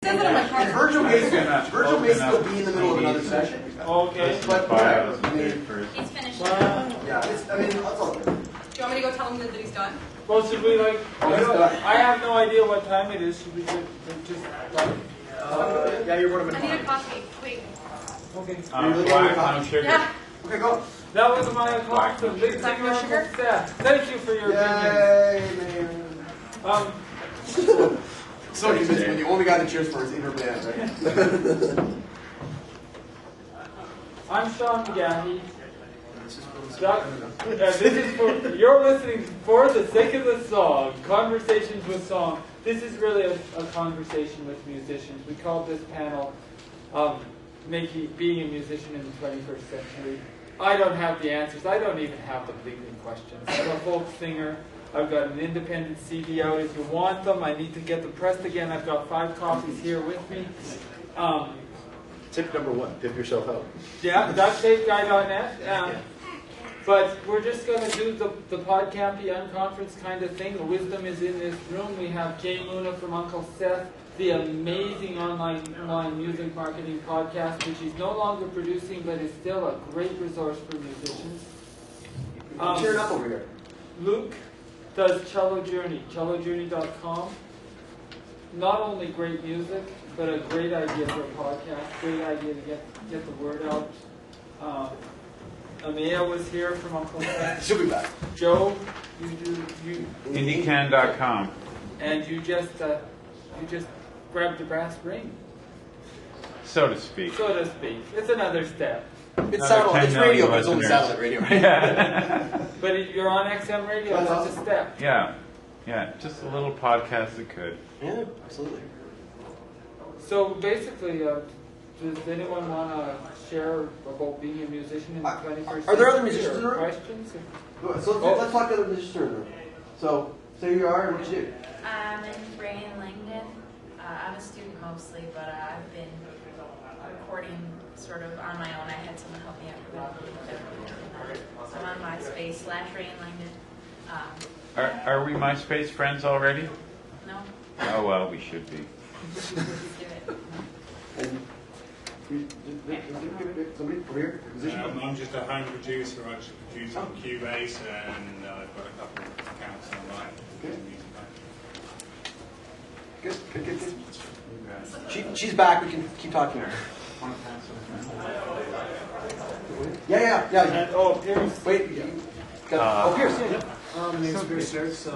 Virgil may still be in the middle of another session. Okay. But whatever. I mean, He's finished. yeah, that's all good. Do you want me to go tell him that he's done? Well, should we like? I have no idea what time it is. Should we just like? Yeah, you're one of I them. need a coffee. Wait. Okay. Black, no sugar. Yeah. Okay, go. That was my accomplishment. Big Black singer no sugar? Seth. Thank you for your opinion. Man. So convincing when the only guy that cheers for is in her band, right? I'm Sean McGahey. This is for you're listening for the sake of the song. Conversations with Song. This is really a conversation with musicians. We call this panel being a musician in the 21st century. I don't have the answers. I don't even have the bleeding questions. I'm a folk singer. I've got an independent CD out. If you want them, I need to get them pressed again. I've got 5 copies here with me. Tip number 1, dip yourself out. Yeah, ducttapeguy.net. But we're just going to do the PodCampy unconference kind of thing. The wisdom is in this room. We have Jay Muna from Uncle Seth, the amazing online music marketing podcast, which he's no longer producing, but is still a great resource for musicians. Cheering up over here. Luke does Cello Journey, cellojourney.com. Not only great music, but a great idea for a podcast, great idea to get the word out. Amaya was here from Uncle Seth. She'll be back. Joe, Indiecan.com. and you just grabbed the brass ring, So to speak. so to speak. It's another step. It's Another 10 it's radio, million but it's only listeners. satellite radio, right? Yeah. But you're on XM radio. That's That's a awesome. step. Yeah. Just a little podcast that could. Yeah, absolutely. So basically, does anyone want to share about being a musician in the 21st century? Are there other musicians in the room? Questions? So let's talk to other musicians in the room. So, say who you are and what you do. I'm in Ray and Langdon. I'm a student mostly, but I've been recording sort of on my own. I had someone help me out with it. I'm on MySpace / Ray and Langdon. Are we MySpace friends already? No? Oh, well, we should be. Let's do it. And somebody over here, musician. I'm just a home producer. I just produce on Cubase, and I've got a couple of accounts online. Good. She's back. We can keep talking to her. Yeah. Oh, Pierce. Wait. Pierce. Yeah. My name is Pierce Nerds.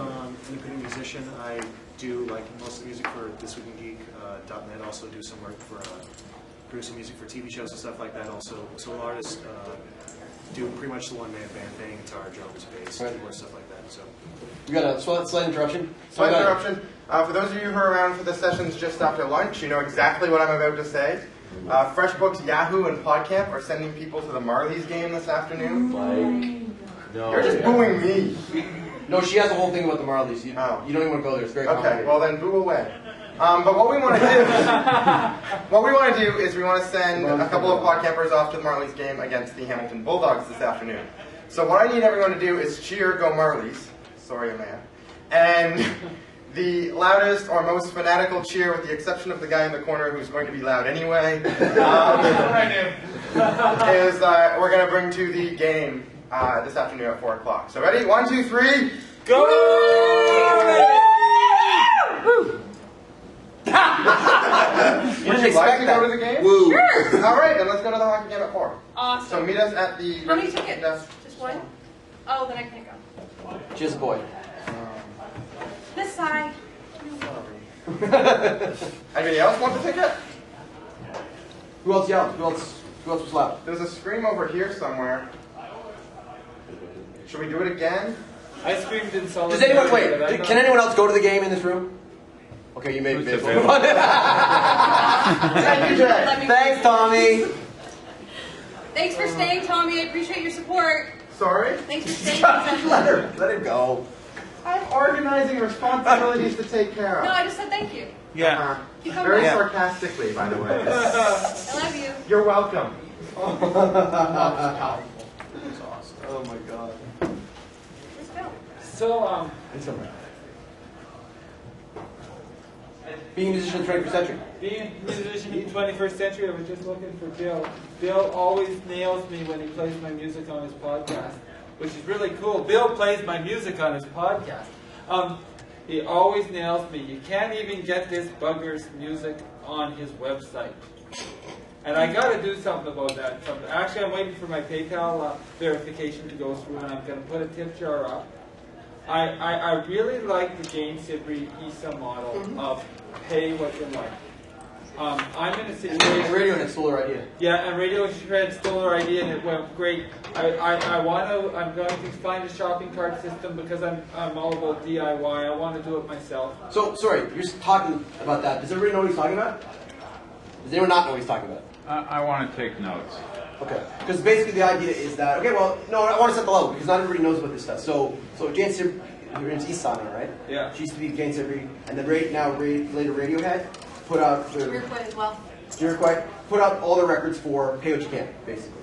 Independent musician. I do like most of the music for This Week in Geek.net. Also do some work for producing music for TV shows and stuff like that. Also, solo artist. Do pretty much the one-man band thing: guitar, drums, bass, keyboard, stuff like that. So We got a slight interruption. Slight interruption. For those of you who are around for the sessions just after lunch, you know exactly what I'm about to say. FreshBooks, Yahoo, and PodCamp are sending people to the Marlies game this afternoon. No. You're just booing me. No, she has a whole thing about the Marlies. You don't even want to go there. It's very Okay, complicated. well then boo away. But what we want to do, is we want to send a couple of PodCampers off to the Marlies game against the Hamilton Bulldogs this afternoon. So what I need everyone to do is cheer Go Marlies. Sorry, man. And the loudest or most fanatical cheer, with the exception of the guy in the corner who's going to be loud anyway, is we're going to bring to the game this afternoon at 4 o'clock. So ready? 1, 2, 3. Go! Would you like to go to the game? Woo. Sure. All right, then let's go to the hockey game at 4. Awesome. So meet us at the... How many tickets? Just one? Oh, then I can't go. Just a boy. This side. Anybody else want the ticket? Who else yelled? Who else was loud? There's a scream over here somewhere. Should we do it again? I screamed in Does solidarity. anyone wait? but I don't- Can anyone else go to the game in this room? Okay, you may be Who's able to. Thank you, Jay. Let me- Thanks, Tommy. Thanks for staying, Tommy. I appreciate your support. Sorry? Thanks for staying. Let him go. I have organizing responsibilities to take care of. No, I just said thank you. Yeah. You come Very back. sarcastically, by the way. I love you. You're welcome. That's awesome. Oh my god. Let's go. So, It's alright. Being a musician in the 21st century. Being a musician in the 21st century, I was just looking for Bill. Bill always nails me when he plays my music on his podcast, which is really cool. Bill plays my music on his podcast. He always nails me. You can't even get this bugger's music on his website. And I got to do something about that. Actually, I'm waiting for my PayPal verification to go through, and I'm going to put a tip jar up. I really like the Jane Sibley ESA model of pay what you like. I'm in a situation. And Radiohead stole our idea. Yeah, and Radiohead stole our idea, and it went great. I'm going to find a shopping cart system because I'm all about DIY. I want to do it myself. So, sorry, you're talking about that. Does everybody know what he's talking about? Does anyone not know what he's talking about? I want to take notes. Okay. Because basically the idea is that, okay, well, no, I want to set the level because not everybody knows about this stuff. So Jane Sibley, you're into East Side now, right? Yeah. She used to be Jane Sibley, and then later Radiohead put out Jamiroquai as well. Jamiroquai put out all the records for Pay What You Can, basically.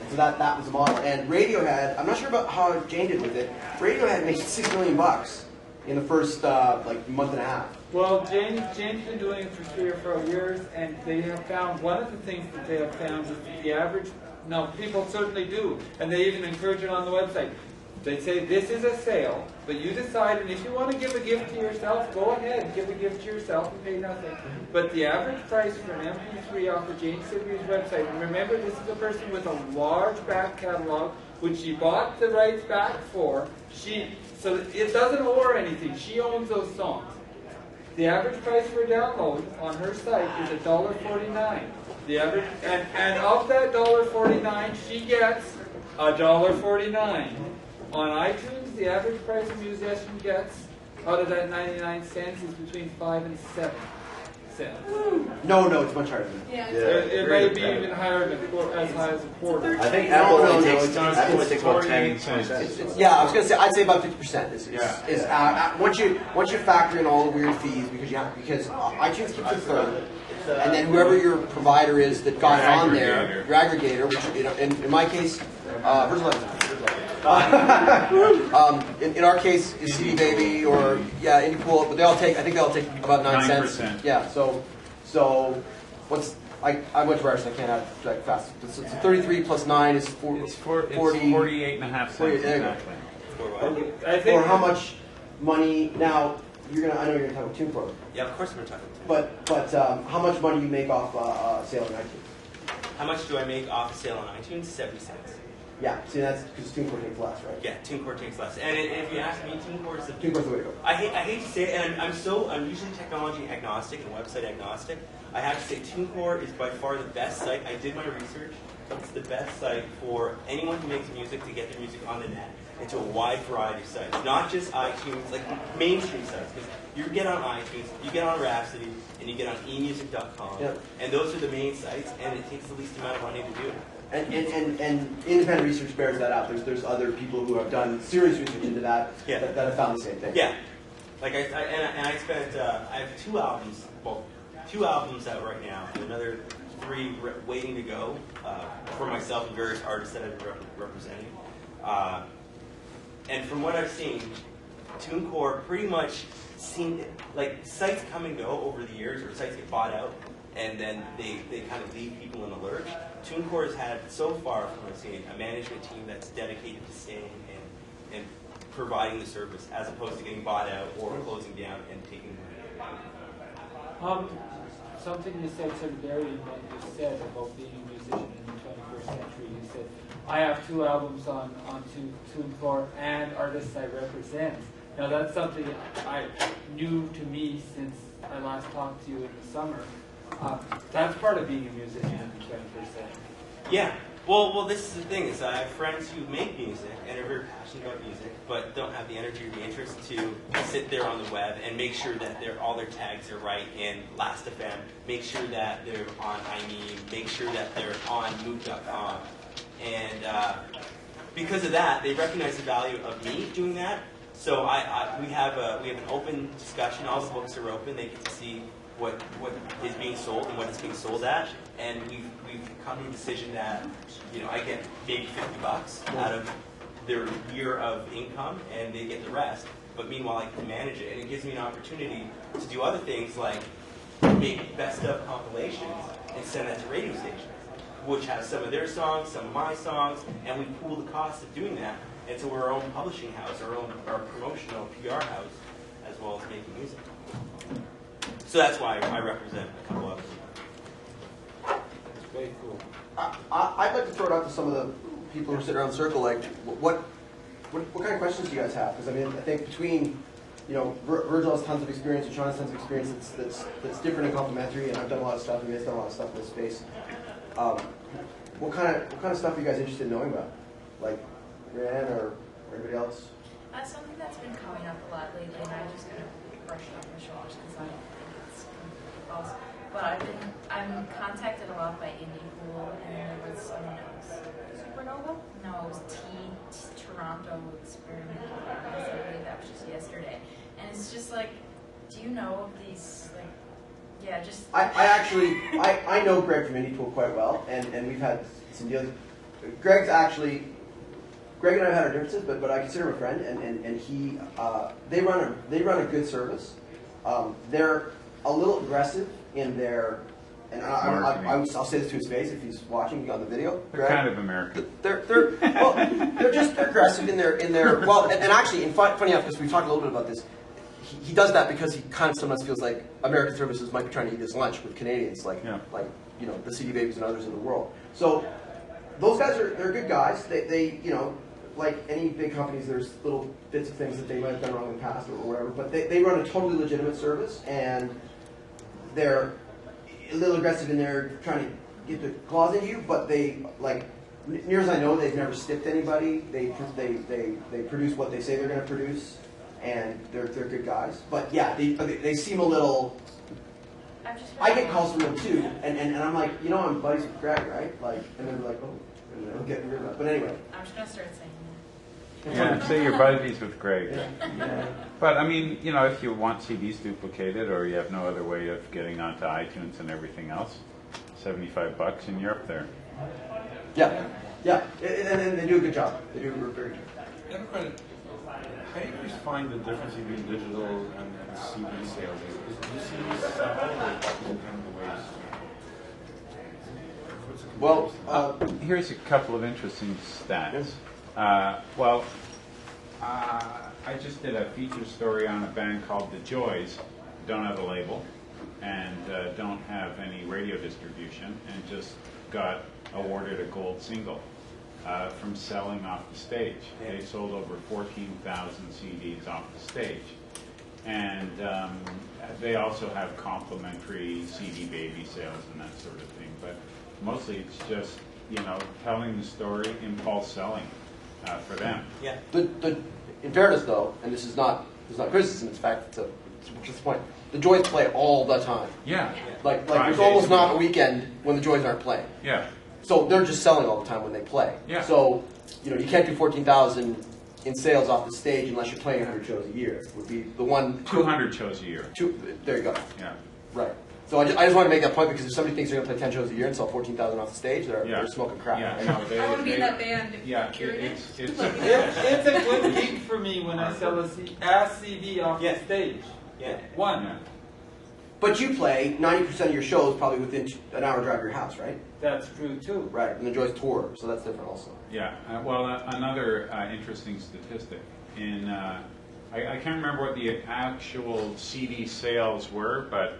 And so that was the model. And Radiohead, I'm not sure about how Jane did with it. Radiohead made $6 million in the first month and a half. Well, Jane's been doing it for 3 or 4 years, and they have found, one of the things that they have found is that the average, now people certainly do, and they even encourage it on the website. They say, this is a sale, but you decide, and if you want to give a gift to yourself, go ahead, give a gift to yourself and pay nothing. But the average price for an MP3 off of Jane Sibley's website, and remember this is a person with a large back catalog, which she bought the rights back for, so it doesn't owe her anything, she owns those songs. The average price for a download on her site is $1.49. The average, and of that $1.49, she gets $1.49. On iTunes, the average price a musician gets out of that 99 cents is between 5 and 7 cents. No, it's much higher than that. Yeah. It may be even higher than as high as a quarter. I think No, Apple no, only no, takes it's- Apple only takes about 10, 48 20 cents. cents. Yeah, I was gonna say I'd say about 50% is Yeah. once you factor in all the weird fees because iTunes keeps a third, and then whoever your provider is that got it on there, your aggregator, which in my case, first in our case is CD Baby or Indie Pool, but I think they all take about 9 cents. 9%. Yeah, so what's I went to Ryerson, I can't add like fast. So 33 plus 9 is 40. It's 48 and a half cents there you go. exactly. I think Or how much money now? I know you're gonna talk about TuneCore, Yeah, of course we're talking. but how much money you make off sale on iTunes? How much do I make off a sale on iTunes? 70 cents. Yeah, see that's because TuneCore takes less, right? Yeah, TuneCore takes less. And if you ask me, TuneCore is the TuneCore's the way to go. I hate to say it, and I'm usually technology agnostic and website agnostic. I have to say TuneCore is by far the best site. I did my research. It's the best site for anyone who makes music to get their music on the net into a wide variety of sites, not just iTunes, like mainstream sites. Because you get on iTunes, you get on Rhapsody, and you get on emusic.com, Yep. and those are the main sites, and it takes the least amount of money to do it. And independent research bears that out. There's other people who have done serious research into that that have found the same thing. Yeah, like I spent I have 2 albums, well, 2 albums out right now, and another 3 waiting to go for myself and various artists that I've been representing. And from what I've seen, TuneCore pretty much seen like sites come and go over the years, or sites get bought out, and then they kind of leave people in a lurch. TuneCore has had, so far from what I've seen, a management team that's dedicated to staying and providing the service, as opposed to getting bought out or closing down and taking money. Something you said sort of buried in what you said about being a musician in the 21st century. You said, I have 2 albums on TuneCore and artists I represent. Now that's something new to me since I last talked to you in the summer. That's part of being a musician in the 21st century. Yeah. Well, this is the thing, is I have friends who make music and are very passionate about music, but don't have the energy or the interest to sit there on the web and make sure that all their tags are right in Last.fm, make sure that they're on iMeme, make sure that they're on Mood.com. And because of that, they recognize the value of me doing that. So we have an open discussion. All the books are open. They get to see what is being sold and what it's being sold at, and we've come to a decision that I get maybe $50 out of their year of income, and they get the rest. But meanwhile, I can manage it, and it gives me an opportunity to do other things like make best of compilations and send that to radio stations, which has some of their songs, some of my songs, and we pool the cost of doing that. And so we're our own publishing house, our promotional PR house, as well as making music. So that's why I represent a couple others. Very cool. I'd like to throw it out to some of the people who are sitting around the circle. Like, what kind of questions do you guys have? Because I mean, I think between Virgil has tons of experience and Sean has tons of experience that's different and complementary, and I've done a lot of stuff, and you guys done a lot of stuff in this space. What kind of stuff are you guys interested in knowing about? Like, Ryan or anybody else? Something that's been coming up a lot lately, and I just kind of brushed it off my shoulders because I don't think it's false. But I'm contacted a lot by Indie Pool, and there was someone else. Supernova? No, it was Toronto Experiment. I believe that was just yesterday. And it's just like, do you know of these, like, yeah, just... I know Greg from Indie Pool quite well, and we've had some deals. Greg and I have had our differences, but I consider him a friend, and he they run a good service. They're a little aggressive in their, and I'll say this to his face if he's watching on the video. They're kind of American. They're aggressive in their well, and actually, funny enough, because we've talked a little bit about this. He does that because he kind of sometimes feels like American services might be trying to eat his lunch with Canadians, like the CD Babies and others in the world. So those guys they're good guys. They like any big companies, there's little bits of things that they might have done wrong in the past or whatever, but they run a totally legitimate service, and they're a little aggressive in there trying to get the claws into you, but they, like, near as I know, they've never stiffed anybody. They produce what they say they're going to produce, and they're good guys. But yeah, they seem a little... I get calls from them too, and I'm like, I'm buddies with Greg, right? Like, and they're like, oh, and they'll get weird about it. But anyway. I'm just going to start saying Yeah, say you're buddies with Greg. Yeah. But I mean, if you want CDs duplicated or you have no other way of getting onto iTunes and everything else, $75 and you're up there. Yeah, and they do a good job. They do a very good job. I have a question. How do you find the difference between digital and CD sales? Is the CD sample or is it kind of the ways? Well, here's a couple of interesting stats. I just did a feature story on a band called The Joys, don't have a label, and don't have any radio distribution, and just got awarded a gold single from selling off the stage. They sold over 14,000 CDs off the stage. And they also have complimentary CD Baby sales and that sort of thing. But mostly it's just, telling the story, impulse selling for them. Yeah. In fairness, though, and this is not criticism, it's fact, it's a point. The Joys play all the time. Yeah. Like there's almost not a weekend when the Joys aren't playing. Yeah. So they're just selling all the time when they play. Yeah. So, you can't do 14,000 in sales off the stage unless you're playing 100 shows a year. Would be the one. 200 shows a year. There you go. Yeah. Right. So I just want to make that point because if somebody thinks they're going to play 10 shows a year and sell 14,000 off the stage, they're smoking crack. Yeah. I want to be in that band. Yeah. It's a good gig for me when I sell a CD off the stage. Yeah. One. Yeah. But you play 90% of your shows probably within an hour drive of your house, right? That's true too. Right, and the Joys tour, so that's different also. Yeah. Another interesting statistic in I can't remember what the actual CD sales were, but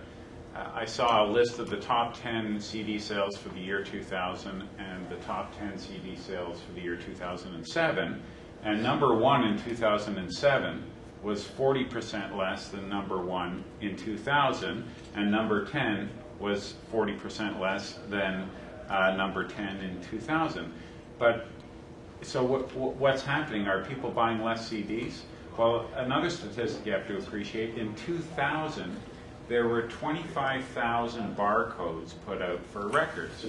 I saw a list of the top 10 CD sales for the year 2000 and the top 10 CD sales for the year 2007. And number one in 2007 was 40% less than number one in 2000, and number 10 was 40% less than number 10 in 2000. But so what's happening? Are people buying less CDs? Well, another statistic you have to appreciate, in 2000, there were 25,000 barcodes put out for records.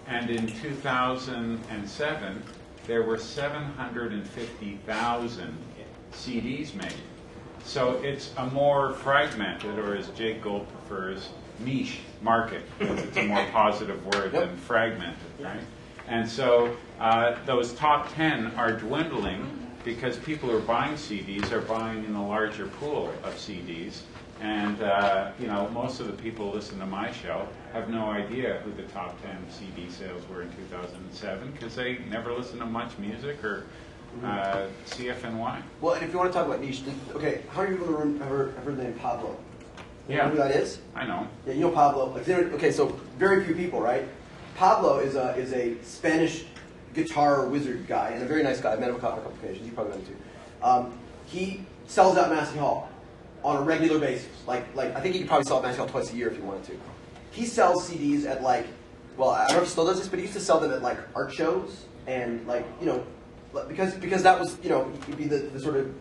And in 2007, there were 750,000 CDs made. So it's a more fragmented, or as Jake Gold prefers, niche market. It's a more positive word than fragmented, right? And so those top 10 are dwindling because people who are buying CDs are buying in a larger pool of CDs, And you know, most of the people who listen to my show have no idea who the top 10 CD sales were in 2007 because they never listened to much music or CFNY. Well, and if you want to talk about niche, okay, how many people have heard the name Pablo? You know who that is? I know. Yeah, you know Pablo. Like, okay, so very few people, right? Pablo is a Spanish guitar wizard guy and a very nice guy. I met him on a couple occasions. You probably met him too. He sells out Massey Hall on a regular basis. Like I think he could probably sell at Massey Hall twice a year if he wanted to. He sells CDs at well, I don't know if he still does this, but he used to sell them at art shows and because that was it'd be the sort of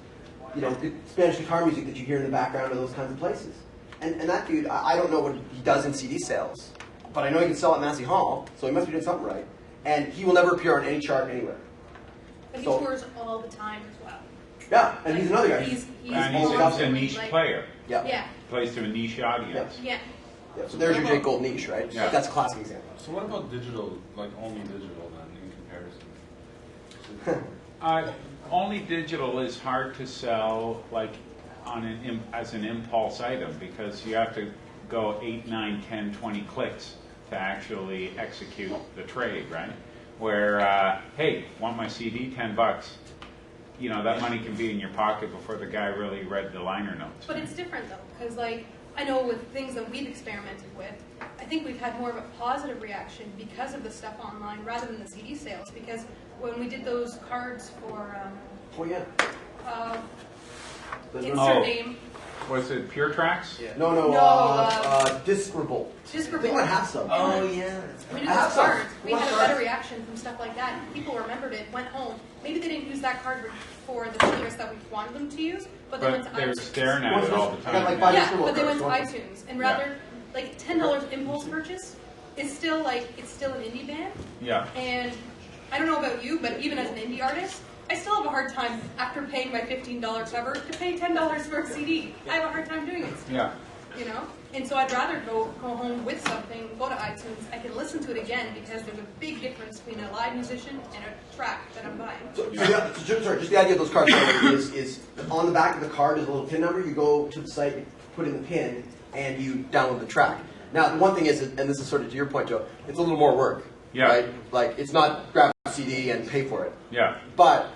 the Spanish guitar music that you hear in the background of those kinds of places. And that dude, I don't know what he does in CD sales, but I know he can sell at Massey Hall, so he must be doing something right. And he will never appear on any chart anywhere. But he tours all the time as well. Yeah, and he's another guy. He's a niche player. Yeah. Plays to a niche audience. Yeah. So there's your Jake Gold niche, right? Yeah. That's a classic example. So what about digital, like only digital then, in comparison? Only digital is hard to sell as an impulse item because you have to go 8, 9, 10, 20 clicks to actually execute the trade, right? Where, hey, want my CD, $10. That money can be in your pocket before the guy really read the liner notes. But it's different though, because I know with things that we've experimented with, I think we've had more of a positive reaction because of the stuff online rather than the CD sales. Because when we did those cards for, insert name. Was it Pure Tracks? Yeah. No, Disc Revolt. Disc I think I have some. Oh yeah. We did those cards. We had a better reaction from stuff like that. People remembered it, went home. Maybe they didn't use that card for the service that we wanted them to use, but they went to they're iTunes. staring at it all the time. Yeah, but they went to iTunes, and rather, $10 impulse purchase is still it's still an indie band. Yeah. And I don't know about you, but even as an indie artist, I still have a hard time after paying my $15 cover to pay $10 for a CD. I have a hard time doing it. Yeah. And so I'd rather go home with something, go to iTunes, I can listen to it again because there's a big difference between a live musician and a track that I'm buying. Just the idea of those cards is on the back of the card is a little pin number. You go to the site, you put in the pin, and you download the track. Now, the one thing is, and this is sort of to your point, Joe, it's a little more work. Yeah. Right? It's not grab a CD and pay for it. Yeah. But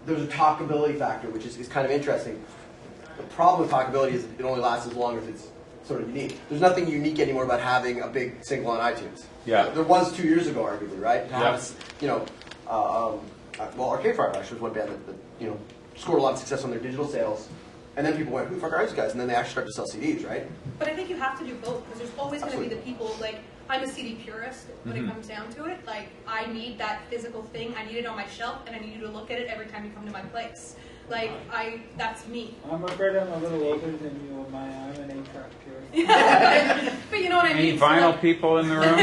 there's a talkability factor, which is kind of interesting. The problem with talkability is it only lasts as long as it's sort of unique. There's nothing unique anymore about having a big single on iTunes. Yeah. There was 2 years ago, arguably, right? To have, Yeah. Arcade Fire actually was one band that scored a lot of success on their digital sales. And then people went, who the fuck are these guys? And then they actually started to sell CDs, right? But I think you have to do both because there's always going to be the people, I'm a CD purist when it comes down to it. I need that physical thing. I need it on my shelf, and I need you to look at it every time you come to my place. That's me. I'm afraid I'm a little older than you. I'm an 8-track purist. But you know what I mean? Any vinyl people in the room?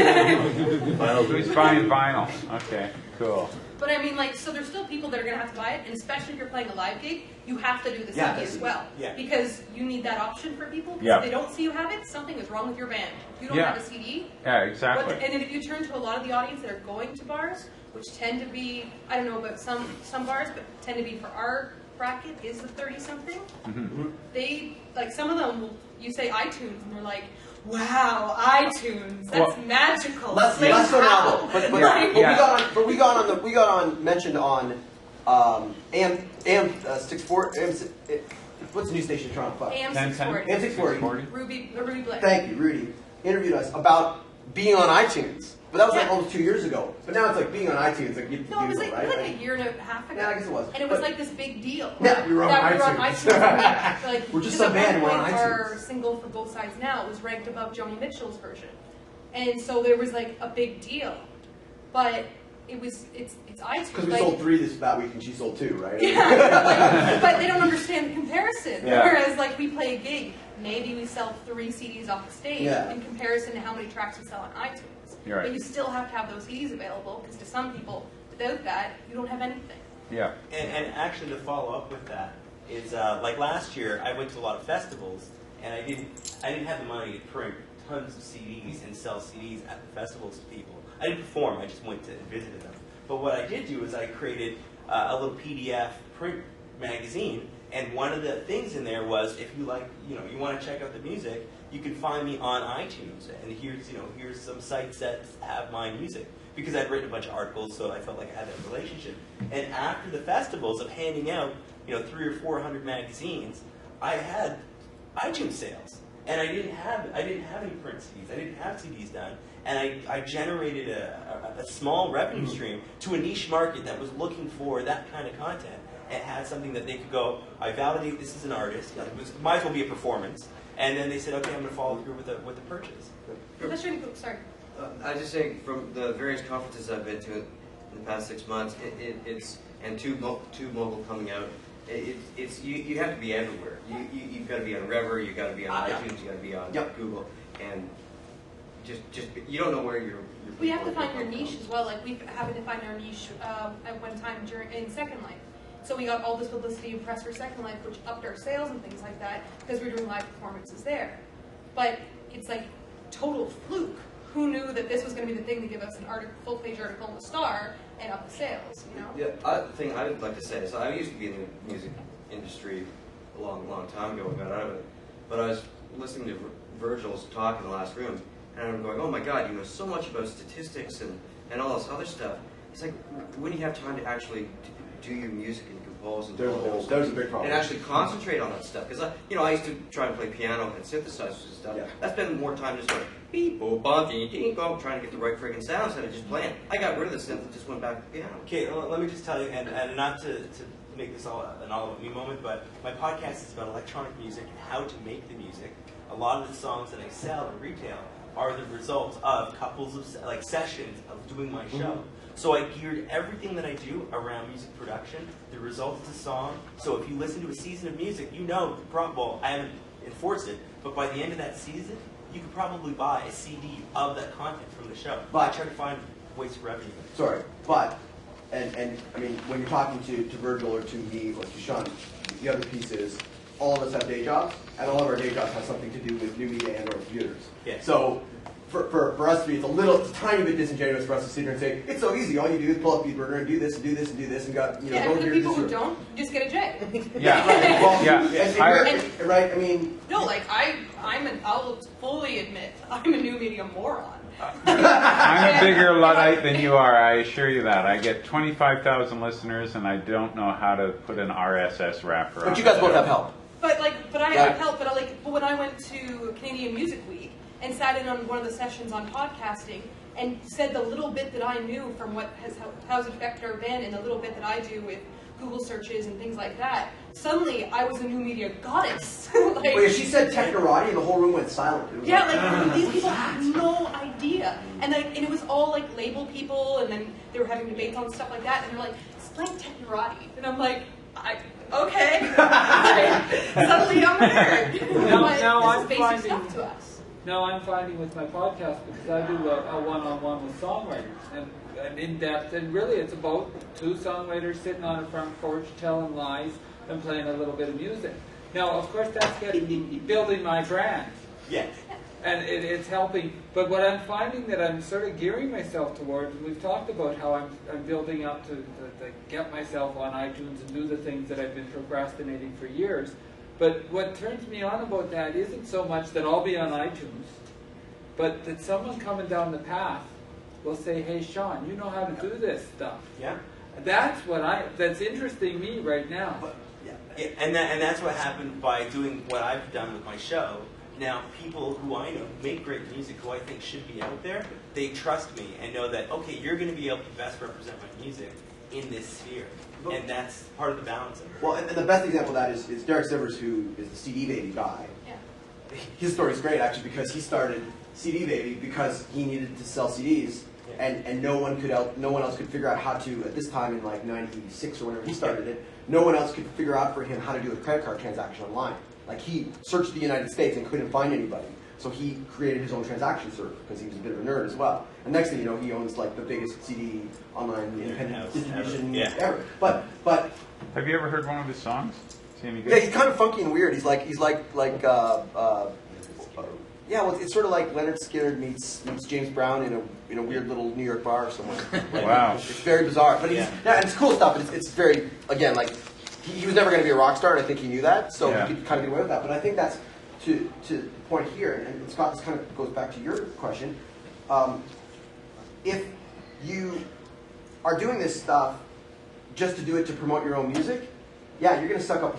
Who's buying vinyl? Okay, cool. But I mean, so there's still people that are going to have to buy it, and especially if you're playing a live gig, you have to do the CD as well. Yeah. Because you need that option for people. Yeah. If they don't see you have it, something is wrong with your band. You don't have a CD. Yeah, exactly. And then if you turn to a lot of the audience that are going to bars, which tend to be, I don't know about some bars, but tend to be for our bracket is the 30-something. Mm-hmm. They, some of them, you say iTunes, and they're like, wow, iTunes, that's magical. Less so now, but we got on mentioned on AM 640. What's the news station in Toronto? AM 640. AM 640. Ruby Blake. Thank you, Rudy. Interviewed us about being on iTunes. But that was almost 2 years ago. But now it's being on iTunes, you No, it was right? a year and a half ago. Yeah, I guess it was. And it was this big deal. Yeah, we were on iTunes. We're just some band, we're on iTunes. Our single for Both Sides Now was ranked above Joni Mitchell's version. And so there was a big deal. But it's iTunes. Because we sold 3 that week and she sold 2, right? Yeah, but they don't understand the comparison. Yeah. Whereas we play a gig, maybe we sell 3 CDs off the stage in comparison to how many tracks we sell on iTunes. Right. But you still have to have those CDs available because to some people, without that, you don't have anything. Yeah. And actually, to follow up with that is last year, I went to a lot of festivals, and I didn't have the money to print tons of CDs and sell CDs at the festivals to people. I didn't perform; I just went to and visited them. But what I did do is I created a little PDF print magazine, And one of the things in there was, if you you want to check out the music, you can find me on iTunes, and here's some sites that have my music, because I'd written a bunch of articles, so I felt like I had that relationship. And after the festivals of handing out 300 or 400 magazines, I had iTunes sales, and I didn't have any print CDs. I didn't have CDs done, and I generated a small revenue stream to a niche market that was looking for that kind of content, and had something that they could go, I validate this as an artist. It might as well be a performance. And then they said, okay, I'm going to follow through with the purchase. That's really cool. Sorry. I was just saying, from the various conferences I've been to in the past 6 months, it's and two mobile coming out. It's you have to be everywhere. You've got to be on Rever, you've got to be on iTunes, you got to be on Google, and just you don't know where you're. We have to find your niche as well. Like we happened to find our niche at one time in Second Life. So we got all this publicity and press for Second Life, which upped our sales and things like that because we're doing live performances there. But it's like total fluke. Who knew that this was going to be the thing to give us an full-page article in the Star and up the sales? Yeah, the thing I would like to say is I used to be in the music industry a long time ago. I got out of it, but I was listening to Virgil's talk in the last room, and I'm going, oh my God, you know so much about statistics and all this other stuff. It's like, when do you have time to actually do your music and compose and there's a big problem. and actually concentrate on that stuff? Because I used to try and play piano and synthesizers and stuff. Yeah. I spent more time just going beep, boop, bop, dee, dee, bop, trying to get the right friggin' sounds instead of just playing. I got rid of the synth and just went back to piano. Okay, let me just tell you, and not to make this all an all of me moment, but my podcast is about electronic music and how to make the music. A lot of the songs that I sell in retail are the result of couples of sessions of doing my show. Mm-hmm. So I geared everything that I do around music production, the result of the song. So if you listen to a season of music, well, I haven't enforced it, but by the end of that season, you could probably buy a CD of that content from the show. But I try to find ways of revenue. Sorry, but, and I mean, when you're talking to Virgil or to me or to Sean, the other piece is, all of us have day jobs, and all of our day jobs have something to do with new media and or computers. Yeah. So for us to be, it's a tiny bit disingenuous for us to sit here and say, it's so easy, all you do is pull up Beatburger and do this and do this and do this and got, and for the people who don't, just get a J. Yeah. Well, right, I mean. No, I'll fully admit, I'm a new media moron. I'm a bigger Luddite than you are, I assure you that. I get 25,000 listeners and I don't know how to put an RSS wrapper on. But you guys both have help. But I have help, but when I went to Canadian Music Week and sat in on one of the sessions on podcasting and said the little bit that I knew from how's it affect our band and the little bit that I do with Google searches and things like that, suddenly I was a new media goddess. Wait, she said Technorati and the whole room went silent. These people had no idea. And it was all label people, and then they were having debates on stuff like that, and they're like, it's like Technorati. And I'm like, okay. Suddenly I'm a nerd. Now I'm finding with my podcast, because I do a one-on-one with songwriters, and in-depth, and really it's about two songwriters sitting on a front porch telling lies and playing a little bit of music. Now, of course, that's building my brand. Yes. And it's helping. But what I'm finding that I'm sort of gearing myself towards, and we've talked about how I'm building up to get myself on iTunes and do the things that I've been procrastinating for years. But what turns me on about that isn't so much that I'll be on iTunes, but that someone coming down the path will say, hey, Sean, you know how to do this stuff. Yeah. That's interesting me right now. Yeah, and that's what happened by doing what I've done with my show. Now, people who I know make great music, who I think should be out there, they trust me and know that, okay, you're going to be able to best represent my music in this sphere. And that's part of the balance of it. Well, and the best example of that is Derek Sivers, who is the CD Baby guy. Yeah. His story is great, actually, because he started CD Baby because he needed to sell CDs, and no one else could figure out how to, at this time in '96 or whenever he started it, no one else could figure out for him how to do a credit card transaction online. He searched the United States and couldn't find anybody. So he created his own transaction server because he was a bit of a nerd as well. And next thing you know, he owns the biggest CD online independent distribution ever. But have you ever heard one of his songs? Yeah, he's kind of funky and weird. It's sort of like Leonard Skinner meets James Brown in a weird little New York bar somewhere. Wow, it's very bizarre. But and it's cool stuff. But it's very, again, he was never going to be a rock star, and I think he knew that, so Yeah. he could kind of get away with that. But I think that's to the point here, and Scott, this kind of goes back to your question. If you are doing this stuff just to do it to promote your own music, yeah, you're going to suck up,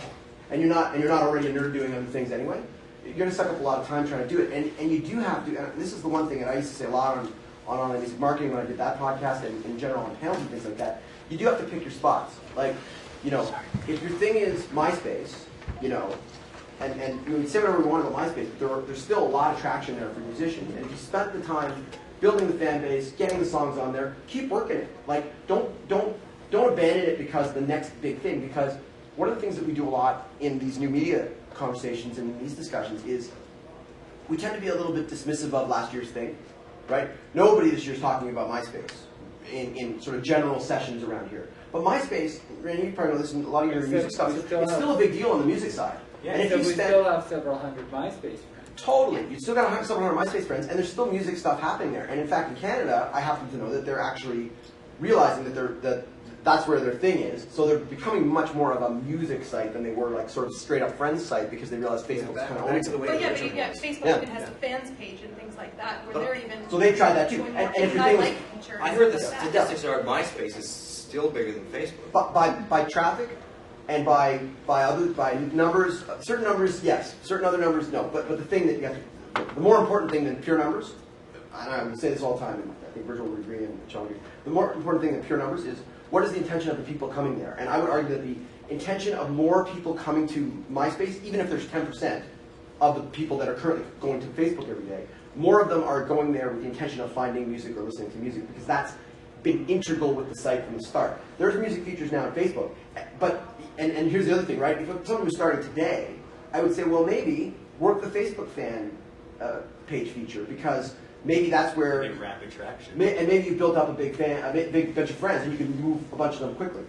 and you're not already a nerd doing other things anyway. You're going to suck up a lot of time trying to do it, and you do have to. And this is the one thing that I used to say a lot on online music marketing when I did that podcast, and in general on panels and things like that. You do have to pick your spots. Like, you know, if your thing is MySpace, you know, and I mean, say whatever we want about MySpace, but there's still a lot of traction there for musicians. And if you spent the time building the fan base, getting the songs on there, keep working it. Like, don't abandon it because the next big thing. Because one of the things that we do a lot in these new media conversations and in these discussions is we tend to be a little bit dismissive of last year's thing, right? Nobody this year is talking about MySpace in sort of general sessions around here. But MySpace, Randy, you probably know this in a lot of your music stuff, it's still a big deal on the music side. Yeah, and if so you we spend, still have several hundred MySpace friends. Totally. You still got several hundred MySpace friends, and there's still music stuff happening there. And in fact, in Canada, I happen to know that they're actually realizing that that's where their thing is. So they're becoming much more of a music site than they were like sort of straight up friends site because they realize Facebook's kind of owning it. But yeah, Facebook even has a fans page and things like that where they're even. So they've tried that too. And if your thing was, I heard the statistics are MySpace is still bigger than Facebook. But by traffic and by numbers, certain numbers, yes. Certain other numbers, no. But the thing that you have to, the more important thing than pure numbers, and I would say this all the time, and I think Virgil would agree and Sean would agree, the more important thing than pure numbers is what is the intention of the people coming there? And I would argue that the intention of more people coming to MySpace, even if there's 10% of the people that are currently going to Facebook every day, more of them are going there with the intention of finding music or listening to music because that's been integral with the site from the start. There's music features now on Facebook, but and here's the other thing, right? If someone was starting today, I would say, well, maybe work the Facebook fan page feature because maybe that's where Big rapid traction. And maybe you built up a big big bunch of friends, and you can move a bunch of them quickly.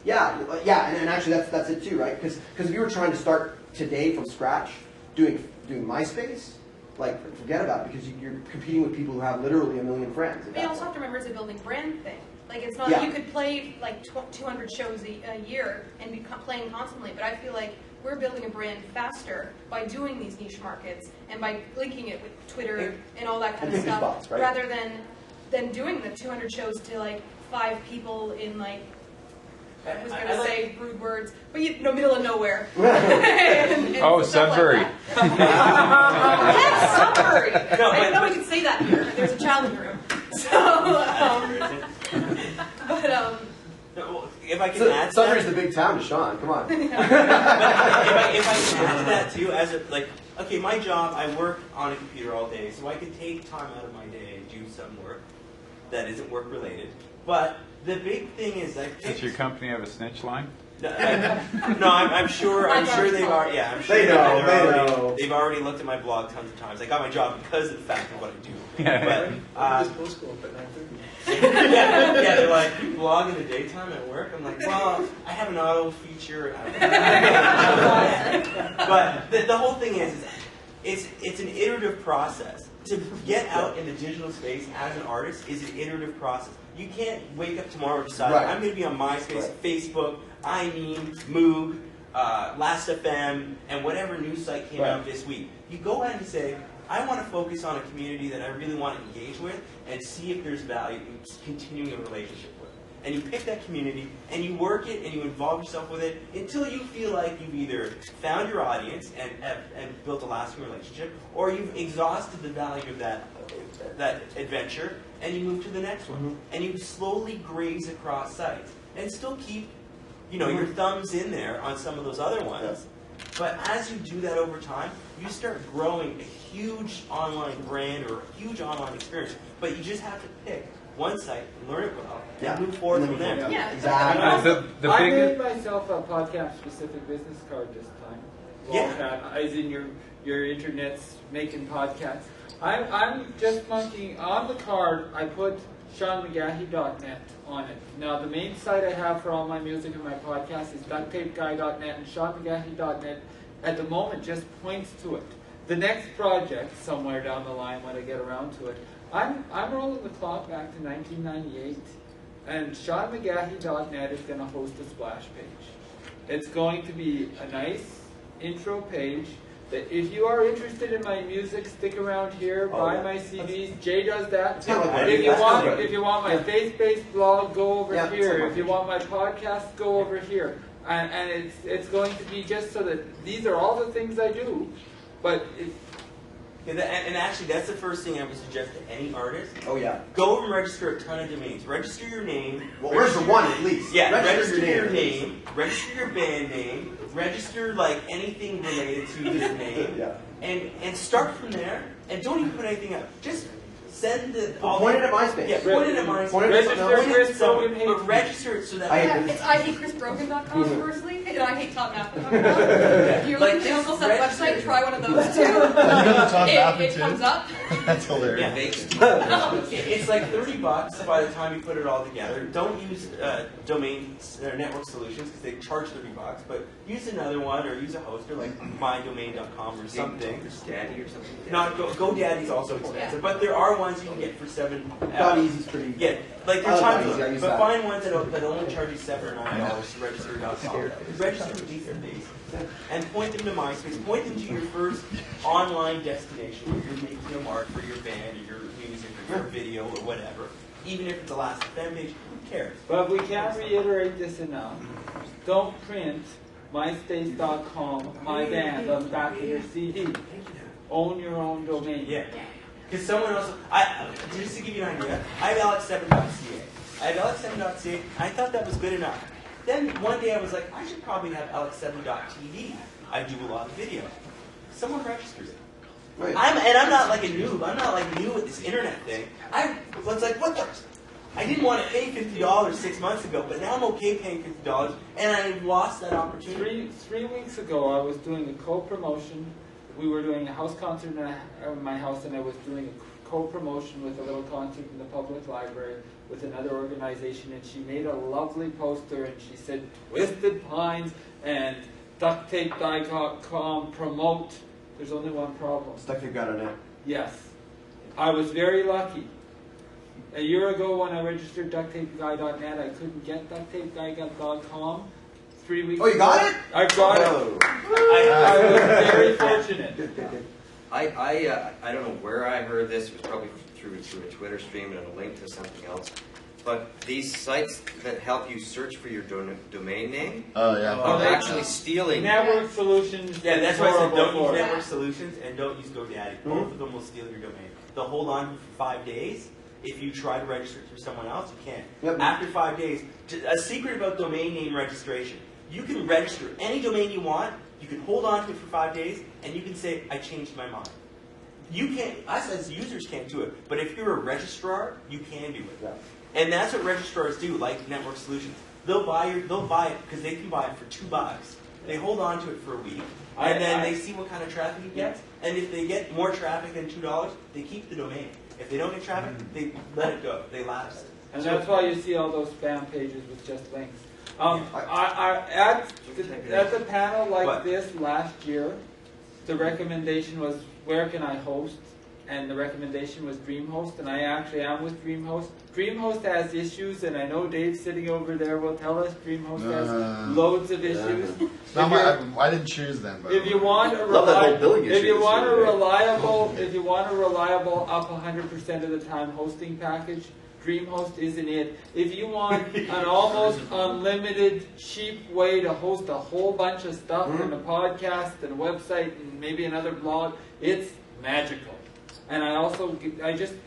Yeah, and actually that's it too, right? Because if you were trying to start today from scratch, doing MySpace, like forget about it because you're competing with people who have literally 1 million friends. But you also have to remember it's a building brand thing. Like it's not you could play like 200 shows a year and be playing constantly, but I feel like we're building a brand faster by doing these niche markets and by linking it with Twitter and all that kind of stuff, spots, right? rather than doing the 200 shows to like 5 people in like I was going to say rude words, but middle of nowhere. and Sudbury. Like yes, Sudbury. No, I didn't know we could say that here. There's a child in the room. So, if I can add to Sudbury's the big town to Sean. Come on. But if I can add to that too, okay, my job, I work on a computer all day, so I can take time out of my day and do some work that isn't work related. But the big thing is, Does your company have a snitch line? No, I'm sure they've already. Yeah, I'm sure they know. They've already looked at my blog tons of times. I got my job because of the fact of what I do. Yeah. But post school up at 9:30. yeah, they're like, you blog in the daytime at work? I'm like, well, I have an auto feature. But the whole thing is it's an iterative process. To get out in the digital space as an artist is an iterative process. You can't wake up tomorrow and decide, I'm going to be on MySpace, Facebook, Moog, Last.fm, and whatever news site came out this week. You go ahead and say, I want to focus on a community that I really want to engage with and see if there's value in continuing a relationship with. And you pick that community, and you work it, and you involve yourself with it until you feel like you've either found your audience and built a lasting relationship, or you've exhausted the value of that adventure, and you move to the next one. Mm-hmm. And you slowly graze across sites, and still keep, your thumbs in there on some of those other ones. Yes. But as you do that over time, you start growing a huge online brand or a huge online experience. But you just have to pick one site, learn it well, and move forward from there. Yeah, exactly. I made myself a podcast-specific business card this time. As in your internet's making podcasts. I'm just monkeying on the card. I put SeanMcGahey.net on it. Now, the main site I have for all my music and my podcast is DuctTapeGuy.net, and SeanMcGahey.net at the moment just points to it. The next project, somewhere down the line when I get around to it, I'm rolling the clock back to 1998, and SeanMcGahey.net is going to host a splash page. It's going to be a nice intro page. That if you are interested in my music, stick around here, buy my CDs. Jay does that. If you want my faith-based blog, go over here. If you want my podcast, go over here. And it's going to be just so that these are all the things I do, but and actually, that's the first thing I would suggest to any artist. Oh yeah. Go and register a ton of domains. Register your name. Well, register one at least. Yeah. Register your name. Register your band name. Register like anything related to your name. Yeah. And start from there. And don't even put anything up. Just send the. Point it at MySpace. Yeah. Point it at MySpace. But register it so that. It's IHateChrisBrogan.com firstly, and IHateTopMath.com. If you're looking at the Uncle Seth website, try one of those two. It comes up. That's hilarious. It's like $30 by the time you put it all together. Don't use domains or network solutions because they charge $30, but use another one or use a hoster like mydomain.com or something. GoDaddy or something. Not GoDaddy's also expensive, but there are ones you can get for $7. GodEasy's pretty. Yeah, like there's tons of them, but that. find ones that only charge you $7 or $9 to register.com. Register with these things and point them to MySpace. Point them to your first online destination where you're making a mark for your band or your music or your video or whatever. Even if it's a last fan page, who cares? But we can't reiterate this enough. Don't print MySpace.com, my band, on the back of your CD. Own your own domain. Yeah. Because someone else, just to give you an idea, I have alex7.ca. I thought that was good enough. Then one day I was like, I should probably have alex7.tv. I do a lot of video. Someone registers it. Right. I'm not like a noob. I'm not like new at this internet thing. I was like, what the? I didn't want to pay $50 6 months ago, but now I'm okay paying $50, and I lost that opportunity. Three weeks ago, I was doing a co-promotion. We were doing a house concert in my house, and I was doing a co-promotion with a little concert in the public library with another organization, and she made a lovely poster, and she said, Twisted Pines and DuctTapeGuy.com promote. There's only one problem. DuctTapeGuy.net. Yes. I was very lucky. A year ago when I registered DuctTapeGuy.net, I couldn't get DuctTapeGuy.com. 3 weeks Oh, you got it? I got it. I was very fortunate. I don't know where I heard this. It was probably through a Twitter stream and a link to something else. But these sites that help you search for your domain name are actually stealing. Network Solutions. Yeah, that's why I said don't use Network Solutions and don't use GoDaddy. Both of them will steal your domain. They'll hold on for 5 days. If you try to register through someone else, you can't. Yep. After 5 days, a secret about domain name registration. You can register any domain you want, you can hold on to it for 5 days, and you can say, I changed my mind. You can't, us as users can't do it, but if you're a registrar, you can do it. Yeah. And that's what registrars do, like Network Solutions. They'll buy it because they can buy it for $2. They hold on to it for a week, and then they see what kind of traffic it gets. And if they get more traffic than $2, they keep the domain. If they don't get traffic, they let it go. They lapse it. And that's why you see all those spam pages with just links. At the panel like this last year, the recommendation was, where can I host? And the recommendation was DreamHost, and I actually am with DreamHost. DreamHost has issues, and I know Dave sitting over there will tell us DreamHost has loads of issues. I didn't choose them. If you want a reliable up 100% of the time hosting package, DreamHost isn't it. If you want an almost unlimited, cheap way to host a whole bunch of stuff and a podcast and a website and maybe another blog, it's magical. And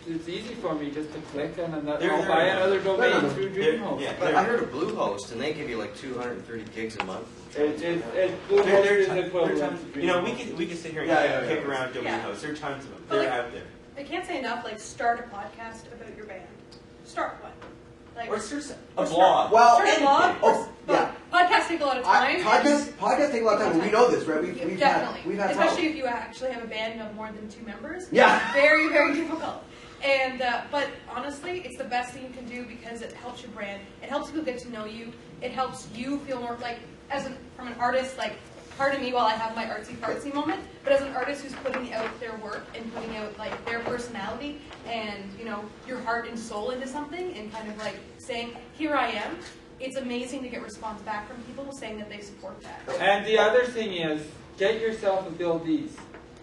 it's easy for me just to click on another, I'll buy another domain through DreamHost. But I heard of Bluehost, and they give you like 230 gigs a month. Bluehost is equivalent. You know, we can sit here and kick around domain hosts. There are tons of them. They're out there. I can't say enough, like, start a podcast about your band. Start one. Like, or start a blog. Start a blog. Podcasts take a lot of time. Podcasts take a lot of time, and we know this, right? We've Definitely. had Especially if you actually have a band of more than 2 members. Yeah. It's very, very difficult. And but honestly, it's the best thing you can do because it helps your brand. It helps people get to know you. It helps you feel more like, from an artist, like, pardon me while I have my artsy-fartsy moment, but as an artist who's putting out their work and putting out, like, their personality and, you know, your heart and soul into something and kind of, like, saying, here I am, it's amazing to get response back from people saying that they support that. And the other thing is, get yourself a Bill Dees.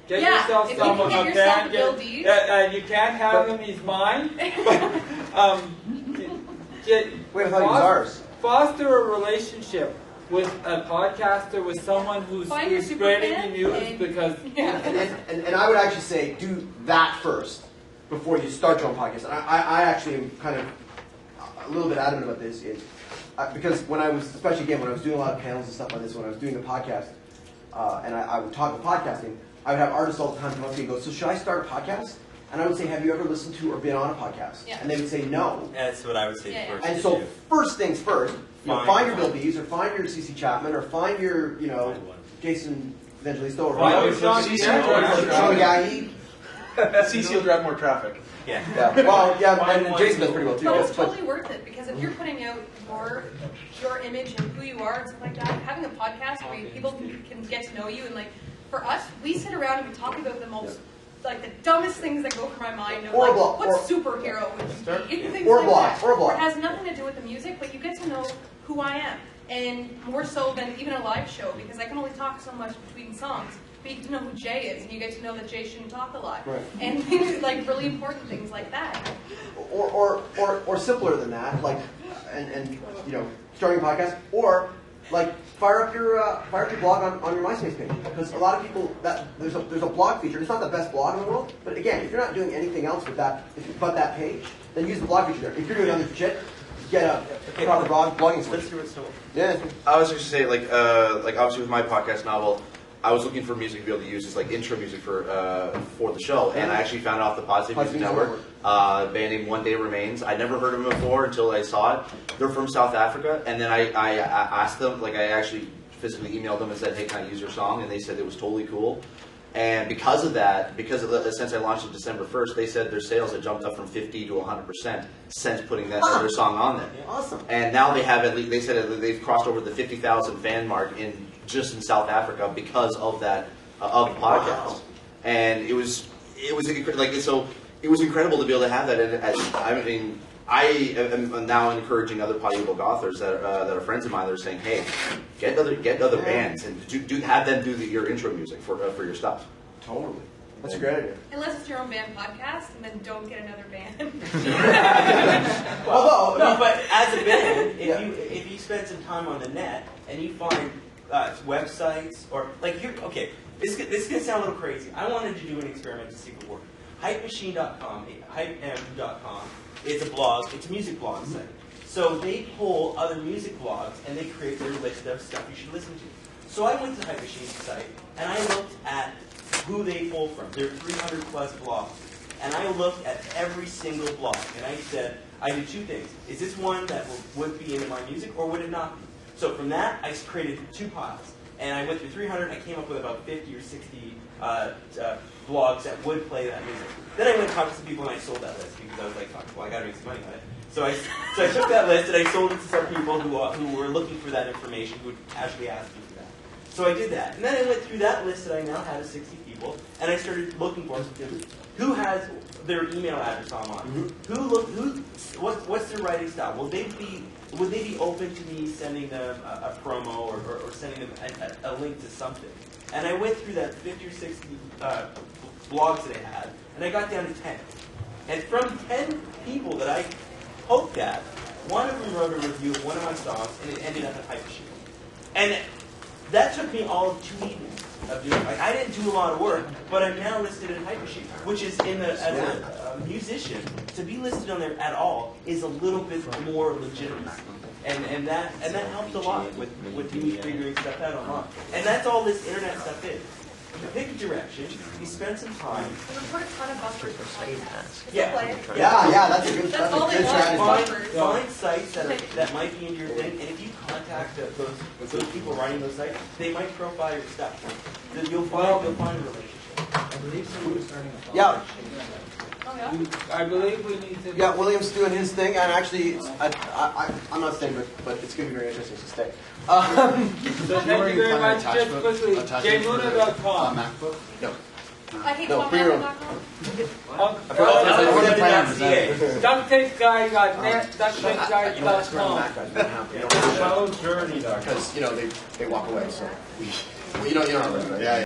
Get Yeah, yourself if you someone can a get yourself band. a Bill Dees. You can't have him; he's mine. Wait, I thought he was ours. Foster a relationship with a podcaster, with someone who's spreading the news, because and I would actually say do that first before you start your own podcast. And I actually am kind of a little bit adamant about this because when I was, especially again when I was doing a lot of panels and stuff like this, when I was doing the podcast, and I would talk about podcasting, I would have artists all the time come up to me and go, "So should I start a podcast?" And I would say, "Have you ever listened to or been on a podcast?" Yeah. And they would say no. That's what I would say first. And so first things first, find your Bill Dees, or find your CC Chapman, or find your, Jason Evangelisto, or Find your Sean Gahi. CC will drive more traffic. Yeah. Well, and Jason does pretty well too. But it's totally worth it, because if you're putting out your image and who you are and stuff like that, having a podcast where people can get to know you, and for us, we sit around and we talk about the most the dumbest things that go through my mind. Of, what superhero would you be? Things or a like blog. that. Or a blog. It has nothing to do with the music, but you get to know who I am, and more so than even a live show, because I can only talk so much between songs. But you get to know who Jay is, and you get to know that Jay shouldn't talk a lot, right. And really important things like that. Or simpler than that, and starting a podcast, or fire up your blog on your MySpace page, because a lot of people there's a blog feature. It's not the best blog in the world, but again, if you're not doing anything else with that but that page, then use the blog feature there. If you're doing other shit, get a proper blogging solution. Yeah, I was just gonna say, obviously with my podcast novel, I was looking for music to be able to use as intro music for the show, and I actually found it off the Positive Music Network. A band named One Day Remains. I'd never heard of them before until I saw it. They're from South Africa, and then I asked them, I actually physically emailed them and said, "Hey, can I use your song?" And they said it was totally cool. And because of that, since I launched it December 1st, they said their sales had jumped up from 50 to 100% since putting their song on there. Awesome. And now they have they said they've crossed over the 50,000 fan mark just in South Africa because of that of the podcast. Wow. And it was incredible to be able to have that. And I am now encouraging other audiobook authors that are friends of mine that are saying, "Hey, get other bands and have them do your intro music for your stuff." Totally, that's a great idea. Unless it's your own band podcast, and then don't get another band. But as a band, if you spend some time on the net and you find websites or this is gonna sound a little crazy. I wanted to do an experiment to see if it worked. Hypemachine.com, hypem.com. It's a blog. It's a music blog site. So they pull other music blogs and they create their list of stuff you should listen to. So I went to the Hype Machine's site and I looked at who they pull from. There are 300 plus blogs. And I looked at every single blog and I said, I did two things. Is this one that would be in my music or would it not be? So from that, I created two piles. And I went through 300 and I came up with about 50 or 60 blogs that would play that music. Then I went and talked to some people and I sold that list because I was like, fuck, well, I gotta make some money on it. So I took that list and I sold it to some people who were looking for that information, who would actually ask me for that. So I did that. And then I went through that list that I now had of 60 people and I started looking for who has their email address online. Mm-hmm. What's their writing style? Would they be open to me sending them a promo or sending them a link to something? And I went through that 50 or 60 blogs that I had, and I got down to 10. And from 10 people that I poked at, one of them wrote a review of one of my songs, and it ended up at Hype Machine. And that took me all of 2 evenings of doing. I didn't do a lot of work, but I'm now listed at Hype Machine, which is as a musician, to be listed on there at all is a little bit more legitimate. And that helps a lot with me figuring stuff out online. And that's all this internet stuff is. You pick a direction, you spend some time. We've heard a ton of buffers for podcasts. Yeah, that's a good strategy. Find sites that might be into your thing, and if you contact those people running those sites, they might profile your stuff. You'll find a relationship. I believe someone's starting a podcast. Yeah. Oh, yeah? I believe we need to. Yeah, William's doing his thing, and actually, I'm not staying, but it's going to be very interesting to stay. So thank you very much. Just quickly, jmuna.com. MacBook? No. I hate No, for your own. Ducttapeguy.net, ducttapeguy.com. How journey, Doctor? Because, they walk away, so. You know how it is, right? Yeah.